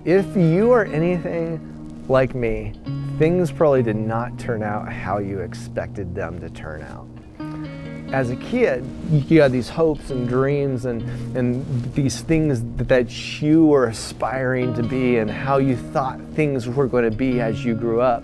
If you are anything like me, things probably did not turn out how you expected them to turn out. As a kid, you had these hopes and dreams and these things that you were aspiring to be and how you thought things were going to be as you grew up.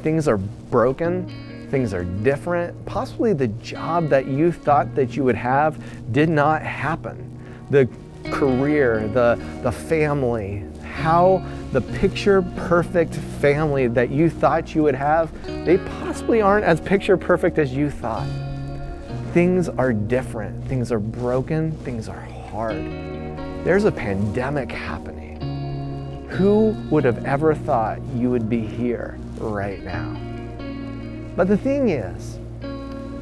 Things are broken, things are different. Possibly the job that you thought that you would have did not happen. The career, the family, how the picture perfect family that you thought you would have, they possibly aren't as picture perfect as you thought. Things are different, things are broken, things are hard. There's a pandemic happening. Who would have ever thought you would be here right now? But the thing is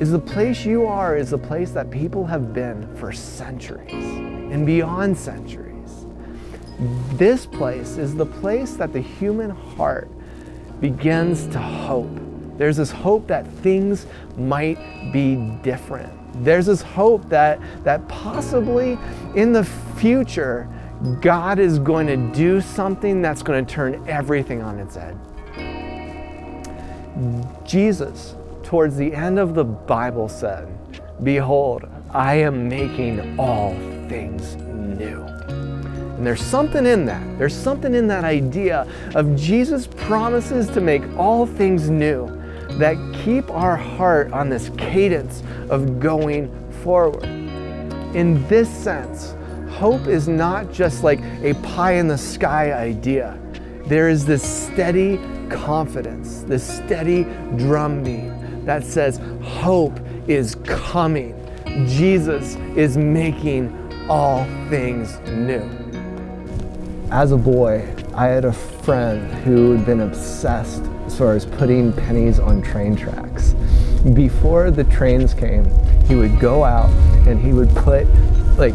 the place you are is the place that people have been for centuries and beyond centuries. This place is the place that the human heart begins to hope. There's this hope that things might be different. There's this hope that possibly in the future, God is going to do something that's going to turn everything on its head. Jesus, towards the end of the Bible, said, "Behold, I am making all things new." And there's something in that. There's something in that idea of Jesus' promises to make all things new that keep our heart on this cadence of going forward. In this sense, hope is not just like a pie in the sky idea. There is this steady confidence, this steady drumbeat that says hope is coming. Jesus is making all things new. As a boy, I had a friend who had been obsessed as far as putting pennies on train tracks. Before the trains came, he would go out and he would put like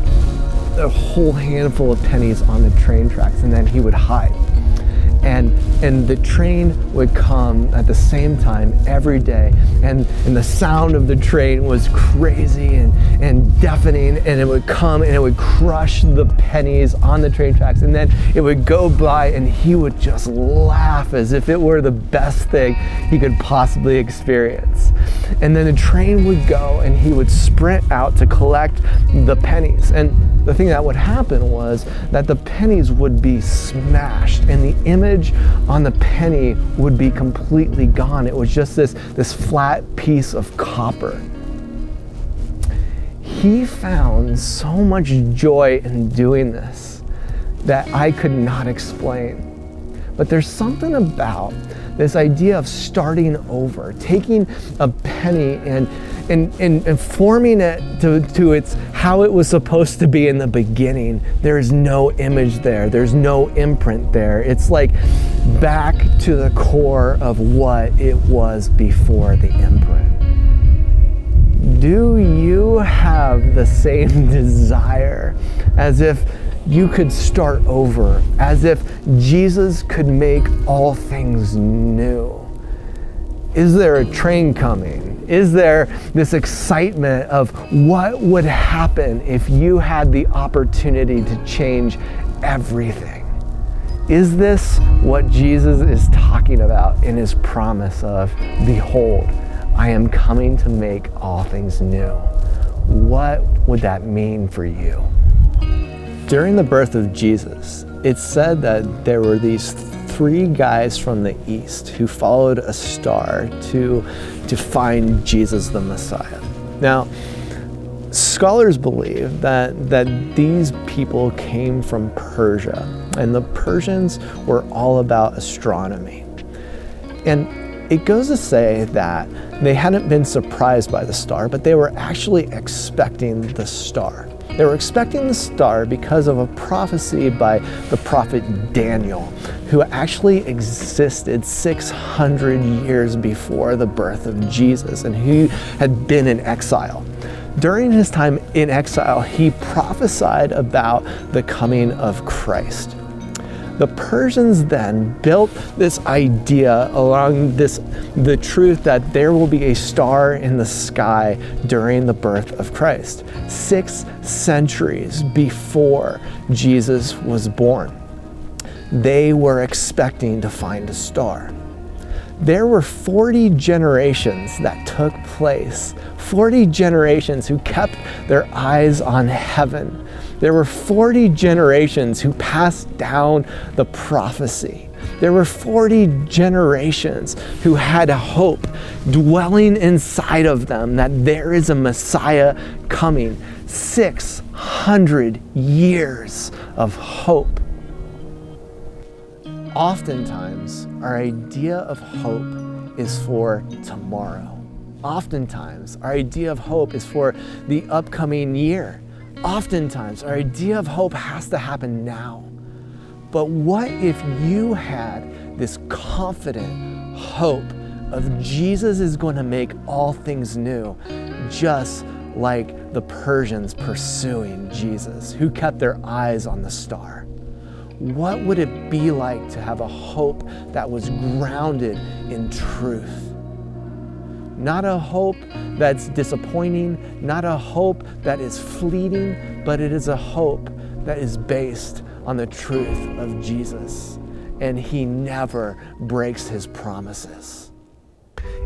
a whole handful of pennies on the train tracks, and then he would hide. And the train would come at the same time every day, and the sound of the train was crazy and deafening, and it would come and it would crush the pennies on the train tracks, and then it would go by and he would just laugh as if it were the best thing he could possibly experience. And then the train would go and he would sprint out to collect the pennies. And the thing that would happen was that the pennies would be smashed and the image on the penny would be completely gone. It was just this flat piece of copper. He found so much joy in doing this that I could not explain. But there's something about this idea of starting over, taking a penny and forming it to its how it was supposed to be in the beginning. There is no image there. There's no imprint there. It's like back to the core of what it was before the imprint. Do you have the same desire as if you could start over, as if Jesus could make all things new? Is there a train coming? Is there this excitement of what would happen if you had the opportunity to change everything? Is this what Jesus is talking about in his promise of, "Behold, I am coming to make all things new"? What would that mean for you? During the birth of Jesus, it's said that there were these three guys from the east who followed a star to find Jesus the Messiah. Now, scholars believe that these people came from Persia, and the Persians were all about astronomy. And it goes to say that they hadn't been surprised by the star, but they were actually expecting the star. They were expecting the star because of a prophecy by the prophet Daniel, who actually existed 600 years before the birth of Jesus, and he had been in exile. During his time in exile, he prophesied about the coming of Christ. The Persians then built this idea along the truth that there will be a star in the sky during the birth of Christ, 6 centuries before Jesus was born. They were expecting to find a star. There were 40 generations that took place, 40 generations who kept their eyes on heaven. There were 40 generations who passed down the prophecy. There were 40 generations who had hope dwelling inside of them that there is a Messiah coming. 600 years of hope. Oftentimes, our idea of hope is for tomorrow. Oftentimes, our idea of hope is for the upcoming year. Oftentimes, our idea of hope has to happen now. But what if you had this confident hope of Jesus is going to make all things new, just like the Persians pursuing Jesus, who kept their eyes on the star? What would it be like to have a hope that was grounded in truth? Not a hope that's disappointing, not a hope that is fleeting, but it is a hope that is based on the truth of Jesus. And he never breaks his promises.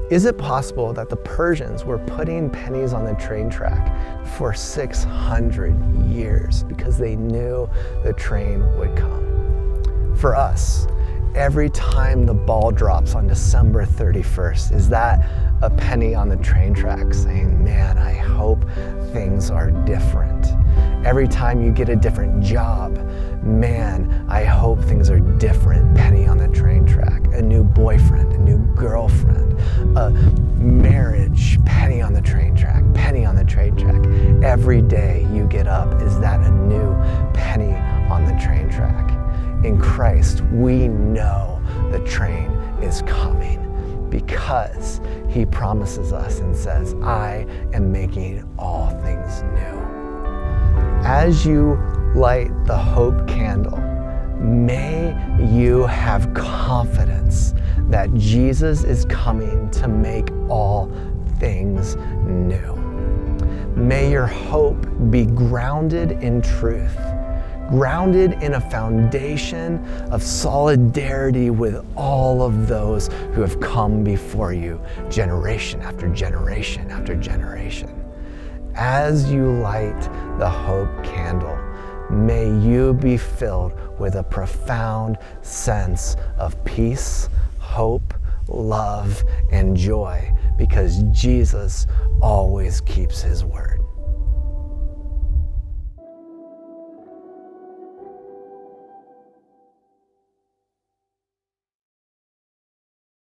Is it possible that the Persians were putting pennies on the train track for 600 years because they knew the train would come? For us, every time the ball drops on December 31st, is that a penny on the train track saying, man, I hope things are different? Every time you get a different job, man, I hope things are different. Penny on the train track. A new boyfriend, a new girlfriend, a marriage, penny on the train track, penny on the train track. Every day you get up, is that a new penny on the train track? In Christ, we know the train is coming because he promises us and says, I am making all things new. As you light the hope candle, may you have confidence that Jesus is coming to make all things new. May your hope be grounded in truth, grounded in a foundation of solidarity with all of those who have come before you, generation after generation after generation. As you light the hope candle, may you be filled with a profound sense of peace, hope, love, and joy, because Jesus always keeps his word.